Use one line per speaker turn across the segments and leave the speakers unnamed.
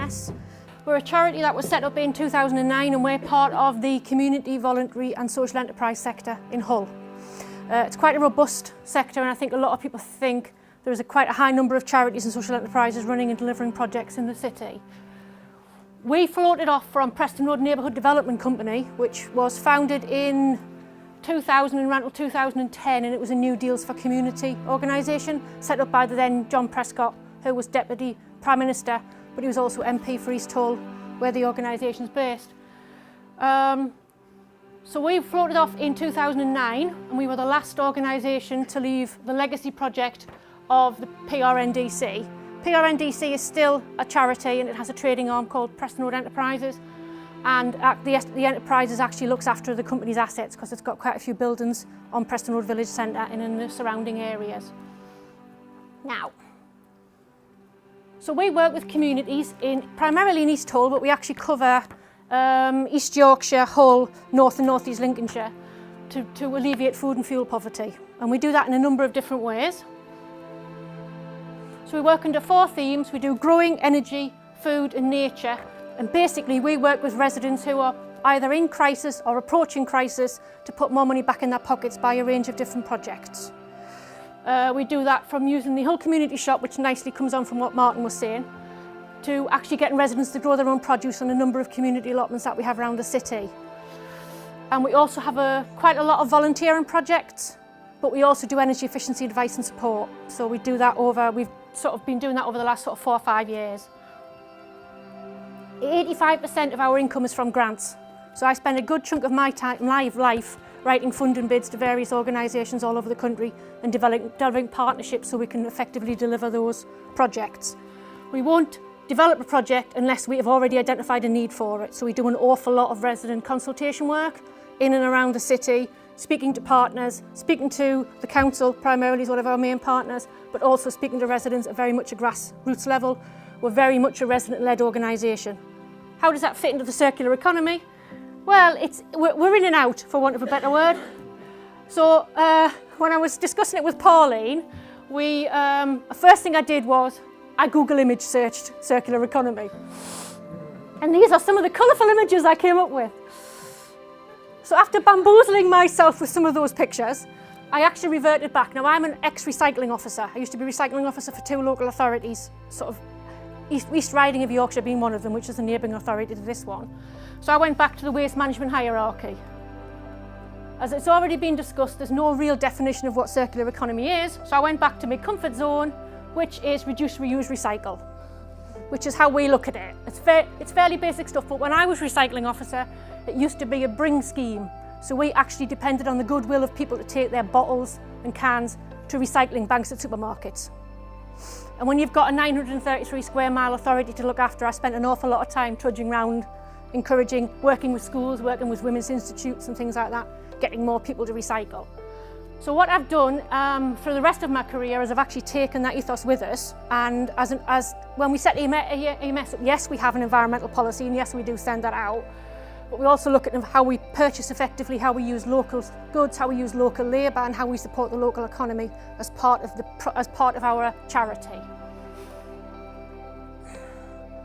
EMS. We're a charity that was set up in 2009 and we're part of the community, voluntary and social enterprise sector in Hull. It's quite a robust sector, and I think a lot of people think there is quite a high number of charities and social enterprises running and delivering projects in the city. We floated off from Preston Road Neighbourhood Development Company, which was founded in 2000 and ran until 2010, and it was a New Deals for Community organisation set up by the then John Prescott, who was Deputy Prime Minister, but he was also MP for East Hull, where the organisation is based. So we floated off in 2009, and we were the last organisation to leave the legacy project of the PRNDC. PRNDC is still a charity, and it has a trading arm called Preston Road Enterprises, and the enterprises actually looks after the company's assets because it's got quite a few buildings on Preston Road Village Centre and in the surrounding areas. Now, so we work with communities primarily in East Hull, but we actually cover East Yorkshire, Hull, North and North East Lincolnshire to alleviate food and fuel poverty. And we do that in a number of different ways. So we work under 4 themes. We do growing, energy, food and nature. And basically we work with residents who are either in crisis or approaching crisis to put more money back in their pockets by a range of different projects. We do that from using the Hull Community Shop, which nicely comes on from what Martin was saying, to actually getting residents to grow their own produce on a number of community allotments that we have around the city. And we also have quite a lot of volunteering projects, but we also do energy efficiency advice and support. So we do that we've sort of been doing that over the last 4 or 5 years. 85% of our income is from grants. So I spend a good chunk of my life writing funding bids to various organisations all over the country and developing partnerships so we can effectively deliver those projects. We won't develop a project unless we have already identified a need for it. So we do an awful lot of resident consultation work in and around the city, speaking to partners, speaking to the council primarily is one of our main partners, but also speaking to residents at very much a grassroots level. We're very much a resident-led organisation. How does that fit into the circular economy? Well, we're in and out, for want of a better word. So when I was discussing it with Pauline, the first thing I did was I Google image searched circular economy. And these are some of the colourful images I came up with. So after bamboozling myself with some of those pictures, I actually reverted back. Now I'm an ex-recycling officer. I used to be recycling officer for 2 local authorities, sort of East Riding of Yorkshire being one of them, which is a neighbouring authority to this one. So I went back to the waste management hierarchy. As it's already been discussed, there's no real definition of what circular economy is, so I went back to my comfort zone, which is reduce, reuse, recycle, which is how we look at it. It's fairly basic stuff, but when I was recycling officer, it used to be a bring scheme. So we actually depended on the goodwill of people to take their bottles and cans to recycling banks at supermarkets. And when you've got a 933 square mile authority to look after, I spent an awful lot of time trudging around, encouraging, working with schools, working with women's institutes and things like that, getting more people to recycle. So what I've done for the rest of my career is I've actually taken that ethos with us, and when we set EMS up, yes, we have an environmental policy, and yes, we do send that out, but we also look at how we purchase effectively, how we use local goods, how we use local labour, and how we support the local economy as part of our charity.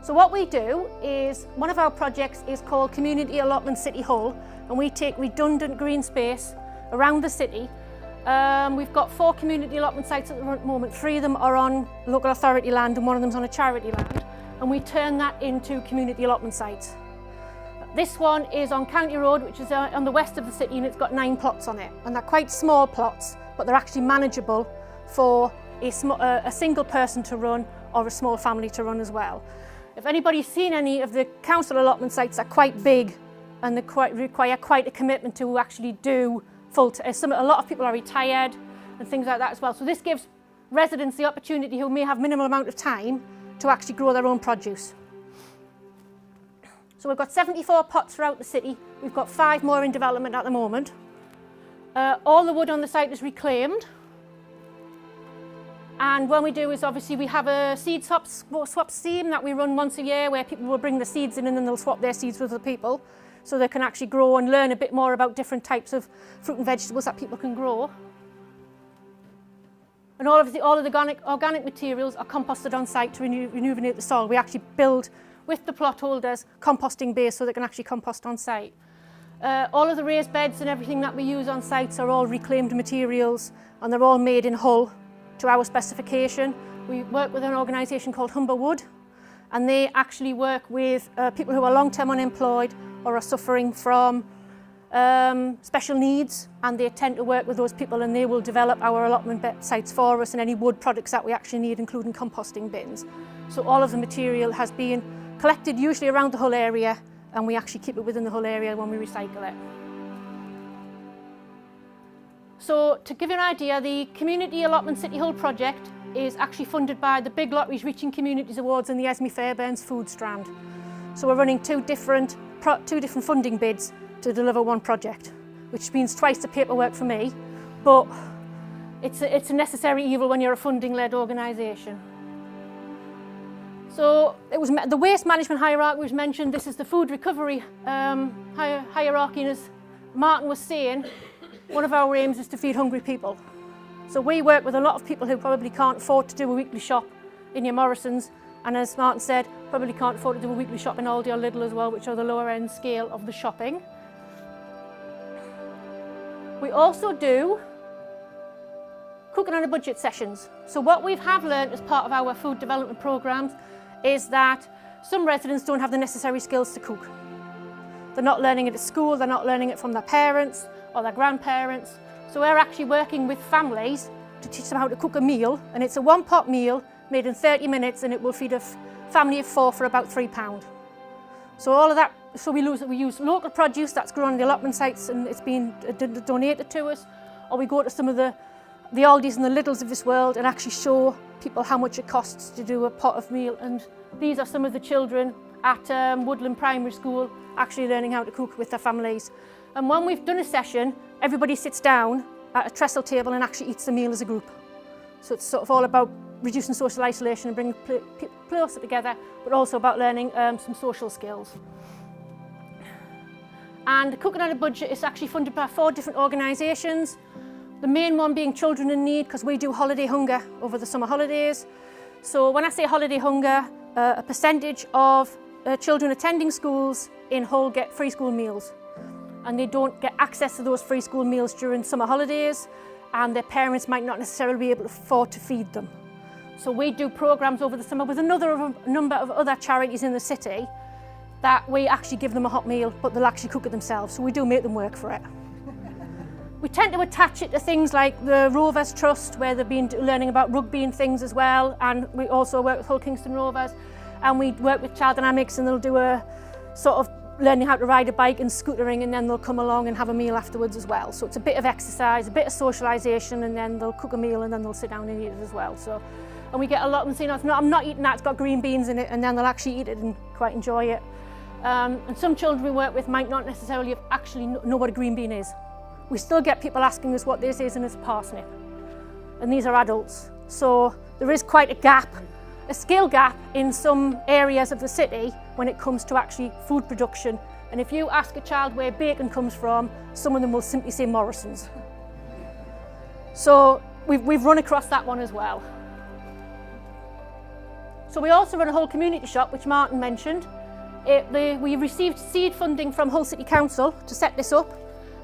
So what we do is, one of our projects is called Community Allotment City Hull, and we take redundant green space around the city. We've got 4 community allotment sites at the moment. 3 of them are on local authority land and 1 of them's on a charity land, and we turn that into community allotment sites. This one is on County Road, which is on the west of the city, and it's got 9 plots on it, and they're quite small plots, but they're actually manageable for a single person to run or a small family to run as well. If anybody's seen any of the council allotment sites, they're quite big and they require quite a commitment to actually do a lot of people are retired and things like that as well. So this gives residents the opportunity who may have minimal amount of time to actually grow their own produce. So we've got 74 pots throughout the city. We've got 5 more in development at the moment. All the wood on the site is reclaimed. And when we do is obviously we have a seed swap scheme that we run once a year, where people will bring the seeds in and then they'll swap their seeds with other people, so they can actually grow and learn a bit more about different types of fruit and vegetables that people can grow. And all of the organic materials are composted on site to rejuvenate the soil. We actually build with the plot holders composting bays so they can actually compost on site. All of the raised beds and everything that we use on sites are all reclaimed materials, and they're all made in Hull to our specification. We work with an organisation called Humber Wood, and they actually work with people who are long-term unemployed or are suffering from special needs, and they tend to work with those people, and they will develop our allotment sites for us and any wood products that we actually need, including composting bins. So all of the material has been collected usually around the Hull area, and we actually keep it within the Hull area when we recycle it. So to give you an idea, the Community Allotment City Hull project is actually funded by the Big Lotteries Reaching Communities Awards and the Esme Fairbairns Food Strand. So we're running two different funding bids to deliver one project, which means twice the paperwork for me, but it's a necessary evil when you're a funding-led organisation. So the waste management hierarchy was mentioned. This is the food recovery hierarchy, and as Martin was saying, one of our aims is to feed hungry people. So we work with a lot of people who probably can't afford to do a weekly shop in your Morrisons, and as Martin said, probably can't afford to do a weekly shop in Aldi or Lidl as well, which are the lower end scale of the shopping. We also do cooking on a budget sessions. So what we have learned as part of our food development programmes is that some residents don't have the necessary skills to cook. They're not learning it at school, they're not learning it from their parents or their grandparents. So we're actually working with families to teach them how to cook a meal, and it's a one-pot meal made in 30 minutes, and it will feed a family of 4 for about £3. So all of that, so we use local produce that's grown on the allotment sites and it's been donated to us, or we go to some of the Aldis and the Lidls of this world and actually show people how much it costs to do a pot of meal. And these are some of the children at Woodland Primary School actually learning how to cook with their families. And when we've done a session, everybody sits down at a trestle table and actually eats the meal as a group. So it's sort of all about reducing social isolation and bringing people closer together, but also about learning some social skills. And Cooking on a Budget is actually funded by 4 different organisations. The main one being Children in Need, because we do holiday hunger over the summer holidays. So when I say holiday hunger, a percentage of children attending schools in Hull get free school meals, and they don't get access to those free school meals during summer holidays, and their parents might not necessarily be able to afford to feed them. So we do programmes over the summer with a number of other charities in the city that we actually give them a hot meal, but they'll actually cook it themselves, so we do make them work for it. We tend to attach it to things like the Rovers Trust, where they've been learning about rugby and things as well, and we also work with Hull Kingston Rovers, and we work with Child Dynamics, and they'll do a sort of learning how to ride a bike and scootering, and then they'll come along and have a meal afterwards as well. So it's a bit of exercise, a bit of socialisation, and then they'll cook a meal and then they'll sit down and eat it as well. So, and we get a lot of them saying, "No, I'm not eating that, it's got green beans in it," and then they'll actually eat it and quite enjoy it. And some children we work with might not necessarily actually know what a green bean is. We still get people asking us what this is, and it's a parsnip. And these are adults. So there is quite a gap, a skill gap in some areas of the city when it comes to actually food production. And if you ask a child where bacon comes from, some of them will simply say Morrisons. So we've run across that one as well. So we also run a Hull community shop, which Martin mentioned. We received seed funding from Hull City Council to set this up,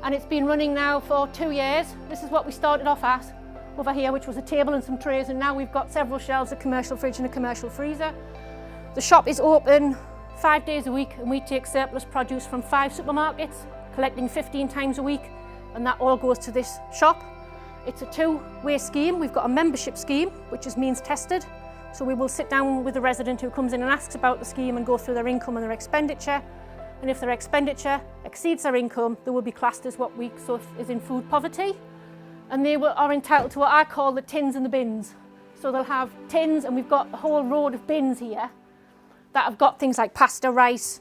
and it's been running now for 2 years. This is what we started off at over here, which was a table and some trays, and now we've got several shelves, a commercial fridge and a commercial freezer. The shop is open 5 days a week, and we take surplus produce from 5 supermarkets, collecting 15 times a week, and that all goes to this shop. It's a 2-way scheme. We've got a membership scheme, which is means tested. So we will sit down with the resident who comes in and asks about the scheme and go through their income and their expenditure. And if their expenditure exceeds their income, they will be classed as what we sort of is in food poverty. And they are entitled to what I call the tins and the bins. So they'll have tins, and we've got a whole road of bins here that have got things like pasta, rice.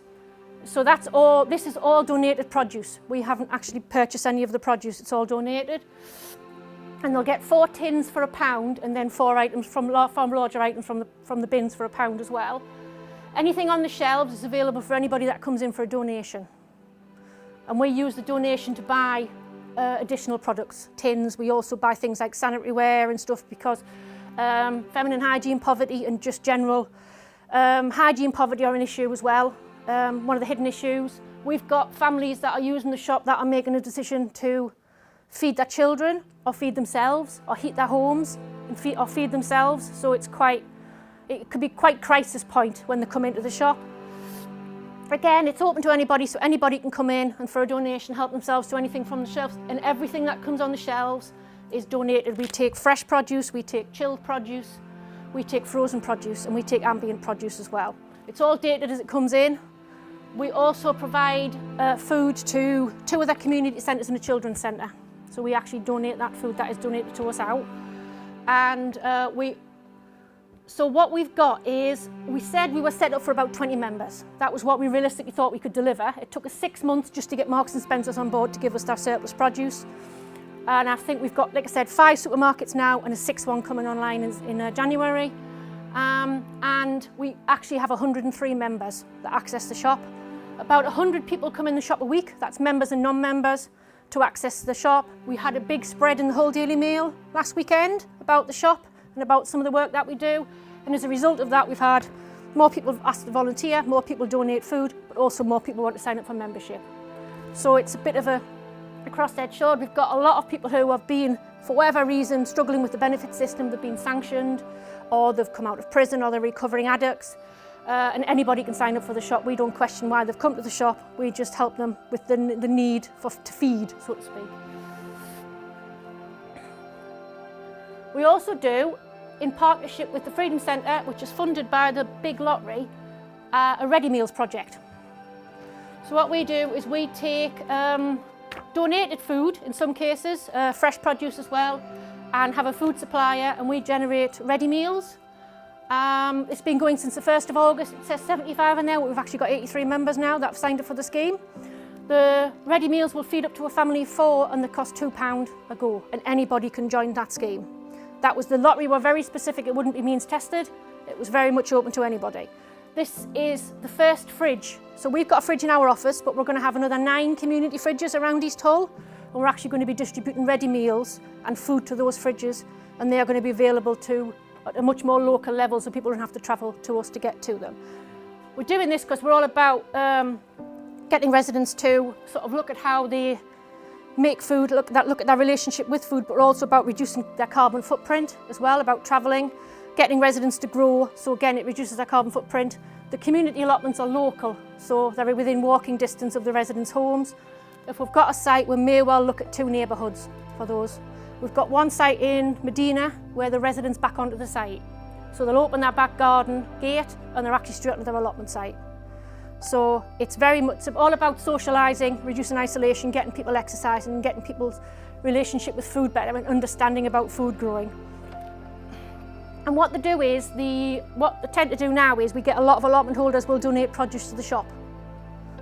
So that's all, this is all donated produce. We haven't actually purchased any of the produce, it's all donated. And they'll get 4 tins for £1, and then 4 items from larger items from the bins for £1 as well. Anything on the shelves is available for anybody that comes in for a donation. And we use the donation to buy additional products, tins. We also buy things like sanitary ware and stuff, because feminine hygiene, poverty, and just general Hygiene poverty are an issue as well, one of the hidden issues. We've got families that are using the shop that are making a decision to feed their children or feed themselves or heat their homes and feed themselves. So it could be quite crisis point when they come into the shop. Again, it's open to anybody, so anybody can come in and for a donation help themselves to anything from the shelves, and everything that comes on the shelves is donated. We take fresh produce, we take chilled produce, we take frozen produce, and we take ambient produce as well. It's all dated as it comes in. We also provide food to 2 other community centres and a children's centre. So we actually donate that food that is donated to us out. And so what we've got is, we said we were set up for about 20 members. That was what we realistically thought we could deliver. It took us 6 months just to get Marks and Spencer's on board to give us their surplus produce. And I think we've got, like I said, 5 supermarkets now and a 6th one coming online in January. And we actually have 103 members that access the shop. About 100 people come in the shop a week, that's members and non-members, to access the shop. We had a big spread in the whole Daily Mail last weekend about the shop and about some of the work that we do. And as a result of that, we've had more people have asked to volunteer, more people donate food, but also more people want to sign up for membership. So it's a bit of a cross-edged sword. We've got a lot of people who have been, for whatever reason, struggling with the benefit system. They've been sanctioned, or they've come out of prison, or they're recovering addicts. And anybody can sign up for the shop. We don't question why they've come to the shop. We just help them with the need to feed, so to speak. We also do, in partnership with the Freedom Centre, which is funded by the big lottery, a ready meals project. So what we do is we take donated food, in some cases, fresh produce as well, and have a food supplier, and we generate ready meals. It's been going since the 1st of August. It says 75 in there. We've actually got 83 members now that have signed up for the scheme. The ready meals will feed up to a family of 4 and they cost £2 a go, and anybody can join that scheme. That was the lottery were very specific. It wouldn't be means tested. It was very much open to anybody. This is the first fridge. So we've got a fridge in our office, but we're going to have another 9 community fridges around East Hull, and we're actually going to be distributing ready meals and food to those fridges, and they are going to be available at a much more local level, so people don't have to travel to us to get to them. We're doing this because we're all about getting residents to sort of look at how they make food, look at their relationship with food, but also about reducing their carbon footprint as well, about travelling, getting residents to grow, so again it reduces their carbon footprint. The community allotments are local, so they're within walking distance of the residents' homes. If we've got a site, we may well look at 2 neighbourhoods for those. We've got one site in Medina where the residents back onto the site. So they'll open their back garden gate and they're actually straight onto their allotment site. So it's very much all about socialising, reducing isolation, getting people exercising and getting people's relationship with food better and understanding about food growing. And what they do is, what they tend to do now is we get a lot of allotment holders will donate produce to the shop.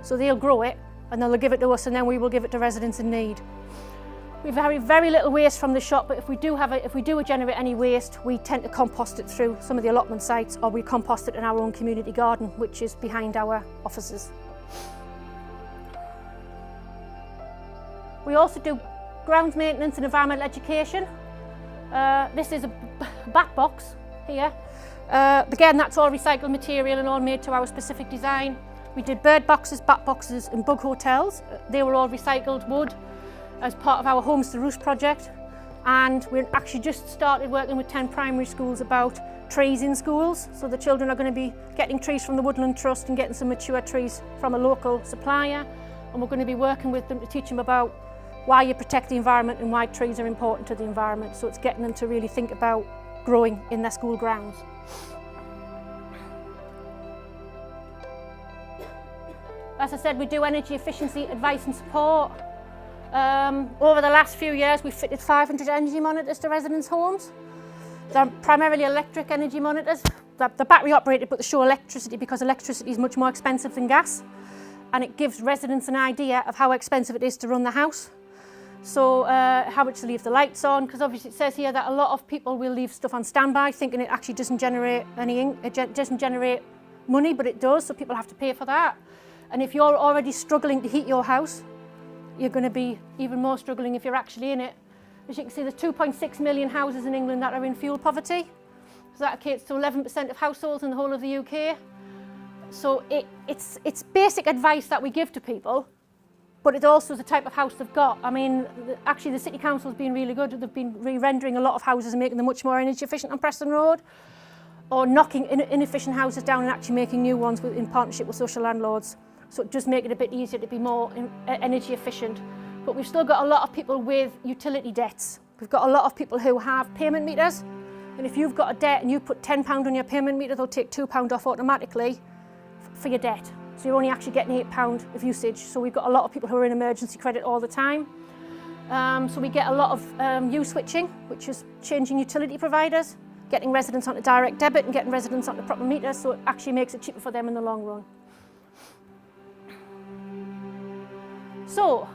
So they'll grow it and they'll give it to us and then we will give it to residents in need. We have very little waste from the shop, but if we do generate any waste, we tend to compost it through some of the allotment sites, or we compost it in our own community garden, which is behind our offices. We also do grounds maintenance and environmental education. This is a bat box here. Again, that's all recycled material and all made to our specific design. We did bird boxes, bat boxes and bug hotels. They were all recycled wood as part of our Homes to Roost project, and we're actually just started working with 10 primary schools about trees in schools. So the children are going to be getting trees from the Woodland Trust and getting some mature trees from a local supplier, and we're going to be working with them to teach them about why you protect the environment and why trees are important to the environment. So it's getting them to really think about growing in their school grounds. As I said, we do energy efficiency advice and support. Over the last few years, we've fitted 500 energy monitors to residents' homes. They're primarily electric energy monitors. They're battery operated, but they show electricity because electricity is much more expensive than gas. And it gives residents an idea of how expensive it is to run the house. So how much to leave the lights on, because obviously it says here that a lot of people will leave stuff on standby thinking it actually doesn't generate doesn't generate money, but it does, so people have to pay for that. And if you're already struggling to heat your house, you're going to be even more struggling if you're actually in it. As you can see, there's 2.6 million houses in England that are in fuel poverty. So that equates to 11% of households in the whole of the UK. So it's basic advice that we give to people, but it also is the type of house they've got. I mean, actually the City Council's been really good. They've been re-rendering a lot of houses and making them much more energy efficient on Preston Road, or knocking inefficient houses down and actually making new ones in partnership with social landlords. So it does make it a bit easier to be more energy efficient. But we've still got a lot of people with utility debts. We've got a lot of people who have payment meters, and if you've got a debt and you put £10 on your payment meter, they'll take £2 off automatically for your debt. So you're only actually getting £8 of usage. So we've got a lot of people who are in emergency credit all the time. So we get a lot of U-switching, which is changing utility providers, getting residents onto direct debit and getting residents onto proper meters, so it actually makes it cheaper for them in the long run. So,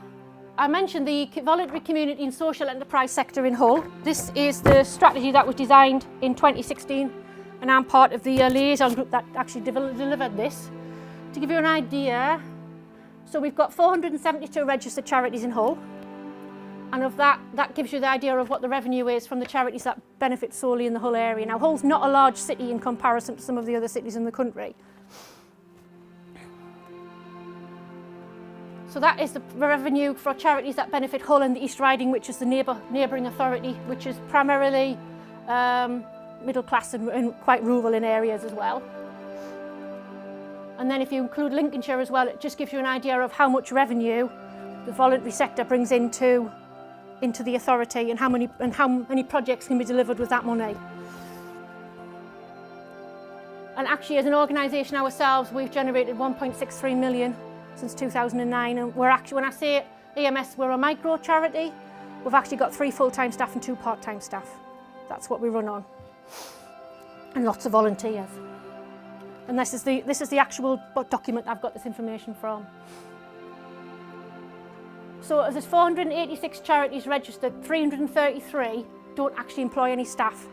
I mentioned the voluntary community and social enterprise sector in Hull. This is the strategy that was designed in 2016, and I'm part of the liaison group that actually delivered this. To give you an idea, so we've got 472 registered charities in Hull, and of that gives you the idea of what the revenue is from the charities that benefit solely in the Hull area. Now, Hull's not a large city in comparison to some of the other cities in the country. So that is the revenue for charities that benefit Hull and the East Riding, which is the neighbouring authority, which is primarily middle class and quite rural in areas as well. And then if you include Lincolnshire as well, it just gives you an idea of how much revenue the voluntary sector brings into the authority, and how many projects can be delivered with that money. And actually, as an organisation ourselves, we've generated 1.63 million since 2009, and we're actually, when I say EMS, we're a micro charity. We've actually got 3 full-time staff and 2 part-time staff. That's what we run on, and lots of volunteers. And this is the actual document I've got this information from. So there's 486 charities registered, 333 don't actually employ any staff.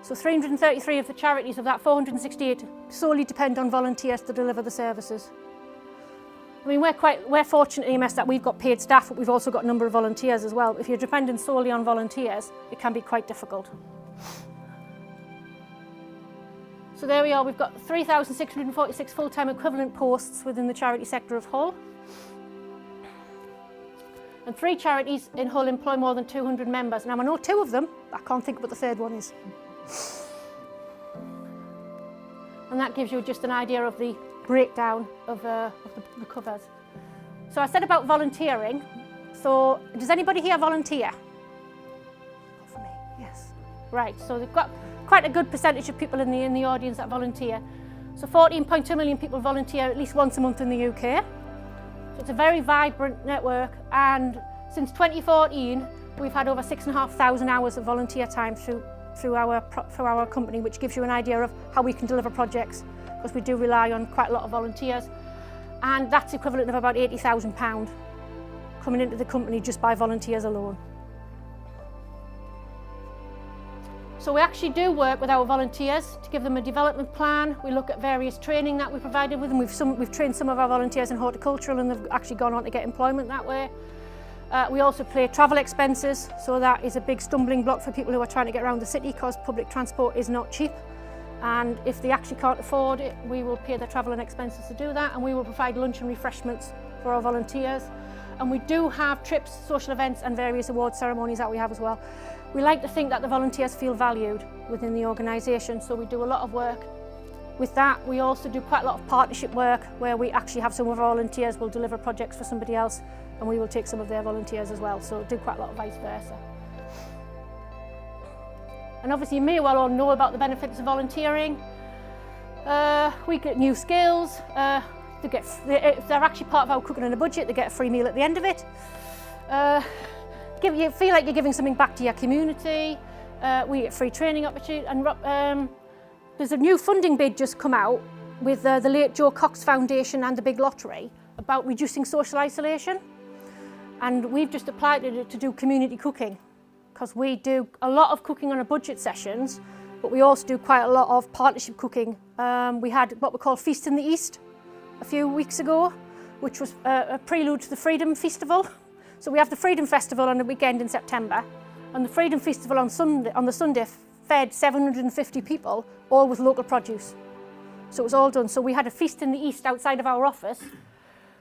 So 333 of the charities of that 468 solely depend on volunteers to deliver the services. I mean, we're fortunate at EMS that we've got paid staff, but we've also got a number of volunteers as well. If you're dependent solely on volunteers, it can be quite difficult. So there we are, we've got 3,646 full-time equivalent posts within the charity sector of Hull. And 3 charities in Hull employ more than 200 members. Now I know 2 of them, I can't think what the 3rd one is. And that gives you just an idea of the breakdown of the covers. So I said about volunteering. So does anybody here volunteer? For me, yes. Right, so they've got quite a good percentage of people in the audience that volunteer. So 14.2 million people volunteer at least once a month in the UK. So it's a very vibrant network, and since 2014 we've had over 6,500 hours of volunteer time through our company, which gives you an idea of how we can deliver projects, because we do rely on quite a lot of volunteers, and that's equivalent of about £80,000 coming into the company just by volunteers alone. So we actually do work with our volunteers to give them a development plan. We look at various training that we provided with them. We've trained some of our volunteers in horticultural, and they've actually gone on to get employment that way. We also pay travel expenses, so that is a big stumbling block for people who are trying to get around the city, because public transport is not cheap. And if they actually can't afford it, we will pay their travel and expenses to do that, and we will provide lunch and refreshments for our volunteers. And we do have trips, social events and various award ceremonies that we have as well. We like to think that the volunteers feel valued within the organisation, so we do a lot of work with that. We also do quite a lot of partnership work, where we actually have some of our volunteers will deliver projects for somebody else, and we will take some of their volunteers as well, so do quite a lot of vice versa. And obviously you may well all know about the benefits of volunteering. We get new skills, if they're actually part of our cooking on a budget, they get a free meal at the end of it. You feel like you're giving something back to your community. We get free training opportunity, and there's a new funding bid just come out with the late Joe Cox Foundation and the Big Lottery about reducing social isolation, and we've just applied to do community cooking, because we do a lot of cooking on a budget sessions, but we also do quite a lot of partnership cooking. We had what we call Feast in the East a few weeks ago, which was a prelude to the Freedom Festival. So we have the Freedom Festival on the weekend in September, and the Freedom Festival on the Sunday fed 750 people, all with local produce. So it was all done. So we had a feast in the east outside of our office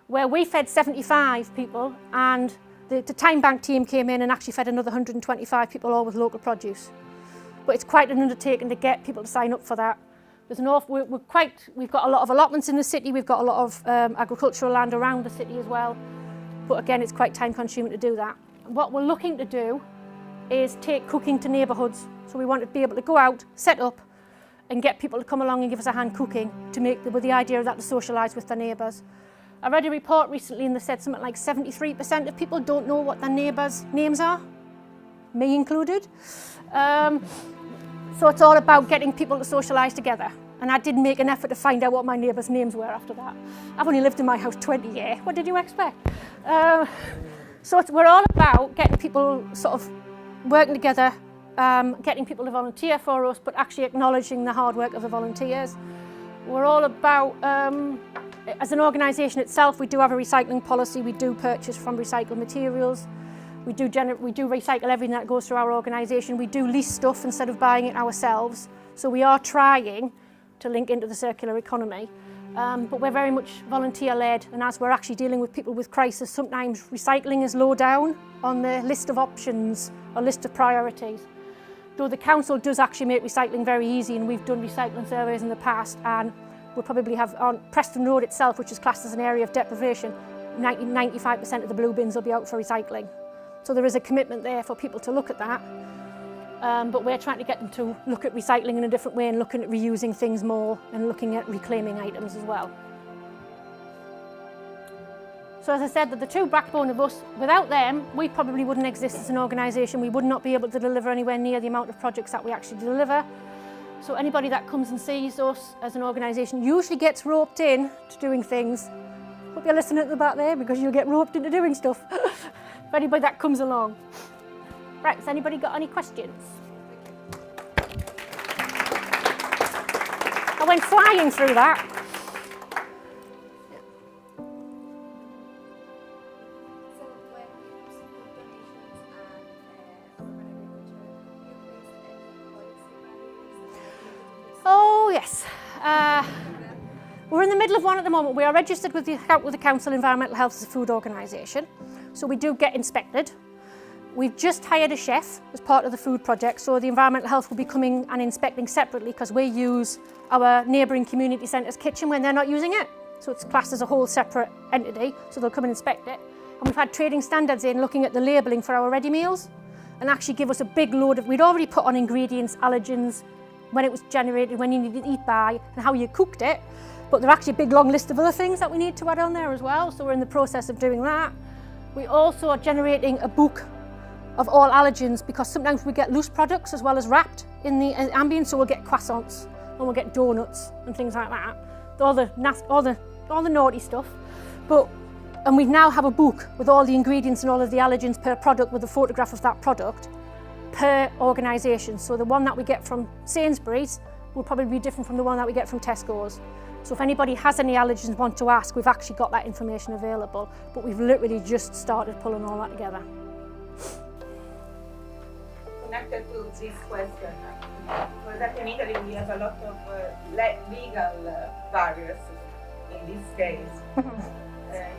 where we fed 75 people, and the Time Bank team came in and actually fed another 125 people, all with local produce. But it's quite an undertaking to get people to sign up for that. There's we've got a lot of allotments in the city, we've got a lot of agricultural land around the city as well. But again, it's quite time consuming to do that. What we're looking to do is take cooking to neighbourhoods. So we want to be able to go out, set up, and get people to come along and give us a hand cooking with the idea of that to socialise with their neighbours. I read a report recently and they said something like 73% of people don't know what their neighbours' names are, me included. So it's all about getting people to socialise together. And I did make an effort to find out what my neighbours' names were after that. I've only lived in my house 20 years. What did you expect? So we're all about getting people sort of working together, getting people to volunteer for us, but actually acknowledging the hard work of the volunteers. We're all about, as an organisation itself, we do have a recycling policy. We do purchase from recycled materials. We do recycle everything that goes through our organisation. We do lease stuff instead of buying it ourselves. So we are trying to link into the circular economy. But we're very much volunteer-led, and as we're actually dealing with people with crisis, sometimes recycling is low down on the list of options or list of priorities. Though the council does actually make recycling very easy, and we've done recycling surveys in the past, and we'll probably have on Preston Road itself, which is classed as an area of deprivation, 95% of the blue bins will be out for recycling. So there is a commitment there for people to look at that. But we're trying to get them to look at recycling in a different way and looking at reusing things more and looking at reclaiming items as well. So as I said, they're the true backbone of us. Without them, we probably wouldn't exist as an organisation. We would not be able to deliver anywhere near the amount of projects that we actually deliver. So anybody that comes and sees us as an organisation usually gets roped in to doing things. Hope you're listening at the back there, because you'll get roped into doing stuff. For anybody that comes along. Right, has anybody got any questions? I went flying through that. Oh yes, we're in the middle of one at the moment. We are registered with the Council Environmental Health as a food organisation, so we do get inspected. We've just hired a chef as part of the food project, so the Environmental Health will be coming and inspecting separately, because we use our neighbouring community centre's kitchen when they're not using it. So it's classed as a whole separate entity, so they'll come and inspect it. And we've had trading standards in looking at the labelling for our ready meals and actually give us a big load of, we'd already put on ingredients, allergens, when it was generated, when you needed to eat by, and how you cooked it. But there are actually a big long list of other things that we need to add on there as well, so we're in the process of doing that. We also are generating a book of all allergens, because sometimes we get loose products as well as wrapped in the ambient, so we'll get croissants and we'll get donuts and things like that, all the naughty stuff. And we now have a book with all the ingredients and all of the allergens per product, with a photograph of that product per organisation. So the one that we get from Sainsbury's will probably be different from the one that we get from Tesco's. So if anybody has any allergens and want to ask, we've actually got that information available, but we've literally just started pulling all that together.
Connected to this question, for that in Italy we have a lot of legal barriers in this case.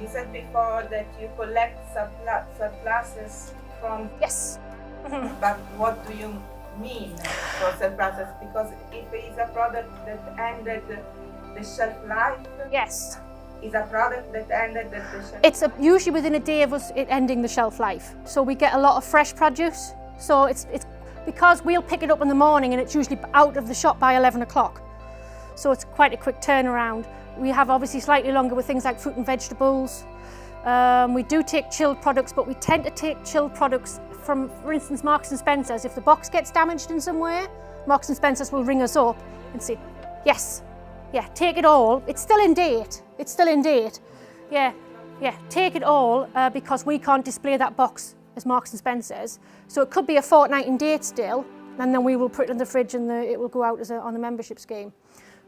You said before that you collect surpluses from...
Yes.
But what do you mean for surpluses? Because if it is a product that ended the shelf life...
Yes.
Is a product that ended the shelf life?
It's usually within a day of us ending the shelf life. So we get a lot of fresh produce. So it's because we'll pick it up in the morning and it's usually out of the shop by 11 o'clock. So it's quite a quick turnaround. We have obviously slightly longer with things like fruit and vegetables. We do take chilled products, but we tend to take chilled products from, for instance, Marks and Spencer's. If the box gets damaged in some way, Marks and Spencer's will ring us up and say, yes, yeah, take it all. It's still in date. It's still in date. Yeah, take it all because we can't display that box as Marks and Spencer's. So it could be a fortnight in date still, and then we will put it in the fridge and it will go out as on the membership scheme.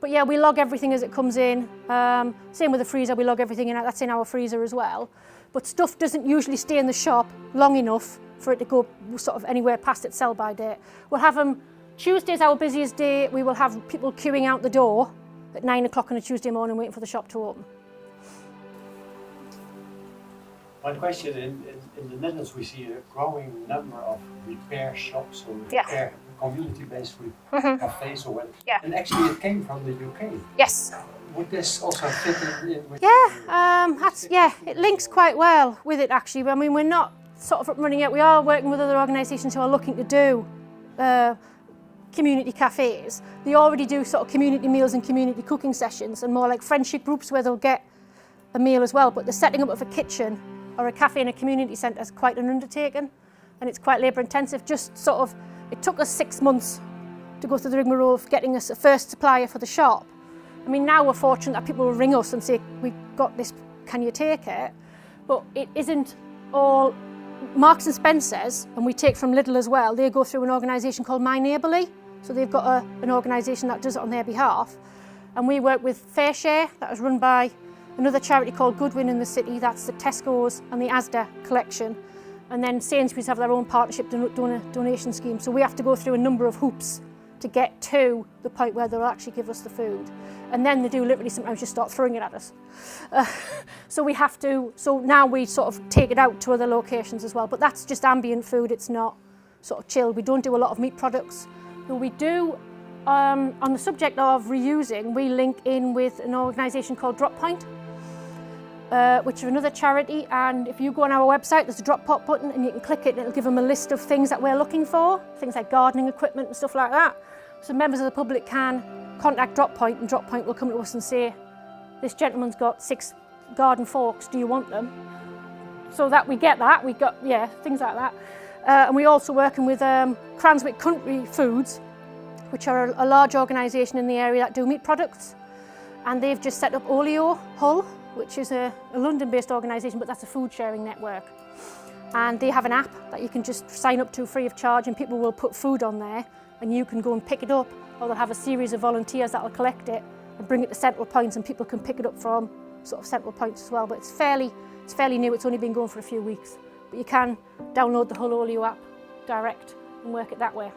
But yeah, we log everything as it comes in. Same with the freezer, we log everything in, that's in our freezer as well. But stuff doesn't usually stay in the shop long enough for it to go sort of anywhere past its sell-by date. We'll have them Tuesday's our busiest day. We will have people queuing out the door at 9 o'clock on a Tuesday morning waiting for the shop to open.
One question, in the Netherlands we see a growing number of repair shops or repair community-based cafes or whatever.
Yeah.
And actually it came from the UK.
Yes.
Would this also fit in with
It links quite well with it actually. I mean, we're not sort of running it. We are working with other organisations who are looking to do community cafes. They already do sort of community meals and community cooking sessions and more like friendship groups where they'll get a meal as well. But the setting up of a kitchen or a cafe in a community centre is quite an undertaking and it's quite labour intensive. Just sort of, it took us 6 months to go through the rigmarole of getting us a first supplier for the shop. I mean, now we're fortunate that people will ring us and say, we've got this, can you take it? But it isn't all. Marks and Spencer's, and we take from Lidl as well, they go through an organisation called My Neighbourly. So they've got an organisation that does it on their behalf. And we work with Fair Share, that is run by another charity called Goodwin in the city. That's the Tesco's and the Asda collection. And then Sainsbury's have their own partnership donation scheme. So we have to go through a number of hoops to get to the point where they'll actually give us the food. And then they do literally sometimes just start throwing it at us. So we have to, so now we sort of take it out to other locations as well. But that's just ambient food, it's not sort of chilled. We don't do a lot of meat products. But we do, on the subject of reusing, we link in with an organisation called Drop Point, which are another charity, and if you go on our website there's a drop pot button and you can click it and it'll give them a list of things that we're looking for, things like gardening equipment and stuff like that. So members of the public can contact Drop Point and Drop Point will come to us and say, this gentleman's got 6 garden forks, do you want them? So that we get that, we got, things like that. And we're also working with Cranswick Country Foods, which are a large organisation in the area that do meat products. And they've just set up Oleo Hull, which is a London-based organisation, but that's a food sharing network. And they have an app that you can just sign up to free of charge and people will put food on there and you can go and pick it up, or they'll have a series of volunteers that will collect it and bring it to central points and people can pick it up from sort of central points as well. But it's fairly new, it's only been going for a few weeks. But you can download the Hull Oleo app direct and work it that way.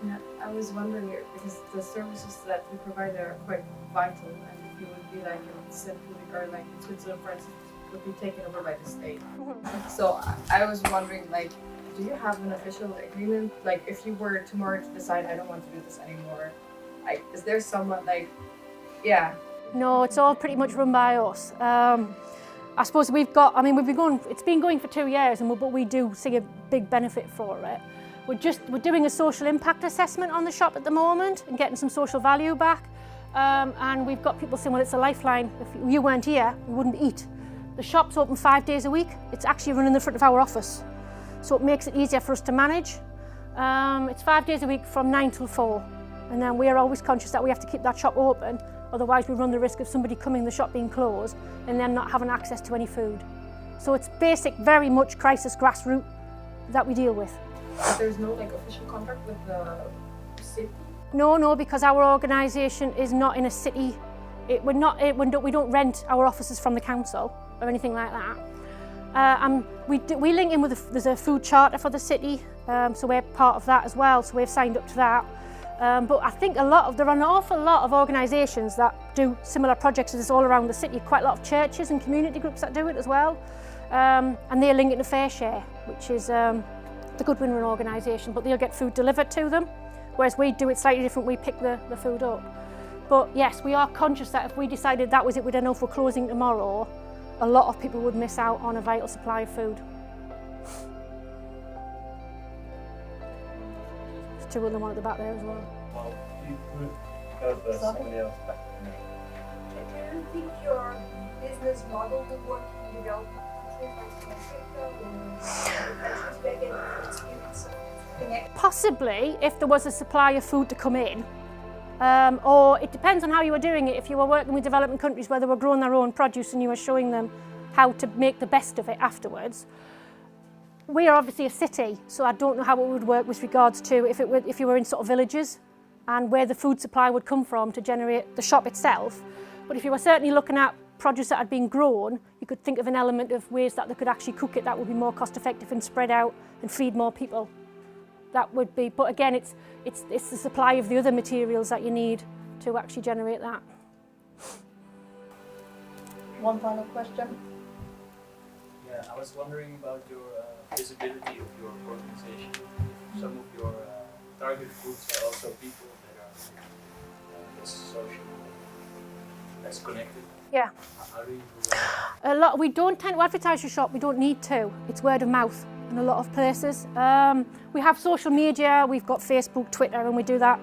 Yeah, I was wondering because the services that we provide are quite vital, and if you would be like simply or like in Switzerland, for instance, would be taken over by the state. So I was wondering, like, do you have an official agreement? Like, if you were tomorrow to decide I don't want to do this anymore, like, is there someone like,
No, it's all pretty much run by us. I suppose we've got. I mean, it's been going for 2 years, but we do see a big benefit for it. We're doing a social impact assessment on the shop at the moment and getting some social value back. And we've got people saying, well, it's a lifeline. If you weren't here, we wouldn't eat. The shop's open 5 days a week. It's actually running in the front of our office. So it makes it easier for us to manage. It's 5 days a week from 9 till 4. And then we're always conscious that we have to keep that shop open. Otherwise we run the risk of somebody coming, the shop being closed, and then not having access to any food. So it's basic, very much crisis grassroots that we deal with.
But there's no like official contract with the city?
No, because our organisation is not in a city. We don't rent our offices from the council or anything like that. We link in with there's a food charter for the city, so we're part of that as well. So we've signed up to that. But I think there are an awful lot of organisations that do similar projects to this all around the city. Quite a lot of churches and community groups that do it as well, and they link it to Fair Share, which is the Goodwin organisation, but they'll get food delivered to them, whereas we do it slightly different, we pick the food up. But yes, we are conscious that if we decided that was it, we don't know if we're closing tomorrow, a lot of people would miss out on a vital supply of food. There's 2 other one at the back there as well.
Well, you would go for somebody else back.
Do you think your business model would work in development countries like Africa?
Possibly, if there was a supply of food to come in. Or it depends on how you were doing it. If you were working with developing countries where they were growing their own produce and you were showing them how to make the best of it afterwards. We are obviously a city, so I don't know how it would work with regards to if you were in sort of villages and where the food supply would come from to generate the shop itself. But if you were certainly looking at produce that had been grown, you could think of an element of ways that they could actually cook it that would be more cost effective and spread out and feed more people. That would be, but again, it's the supply of the other materials that you need to actually generate that.
One final question.
Yeah, I was wondering about your visibility of your organization. Some of your target groups are also people that are less social, less connected.
Yeah.
How do you do that?
We don't tend to advertise your shop, we don't need to. It's word of mouth in a lot of places. We have social media, we've got Facebook, Twitter, and we do that.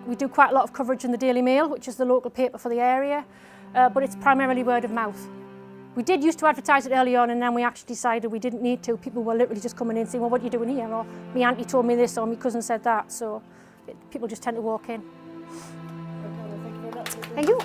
We do quite a lot of coverage in the Daily Mail, which is the local paper for the area, but it's primarily word of mouth. We did used to advertise it early on, and then we actually decided we didn't need to. People were literally just coming in saying, well, what are you doing here? Or my auntie told me this, or my cousin said that. So people just tend to walk in.
Thank you very much.
Thank you.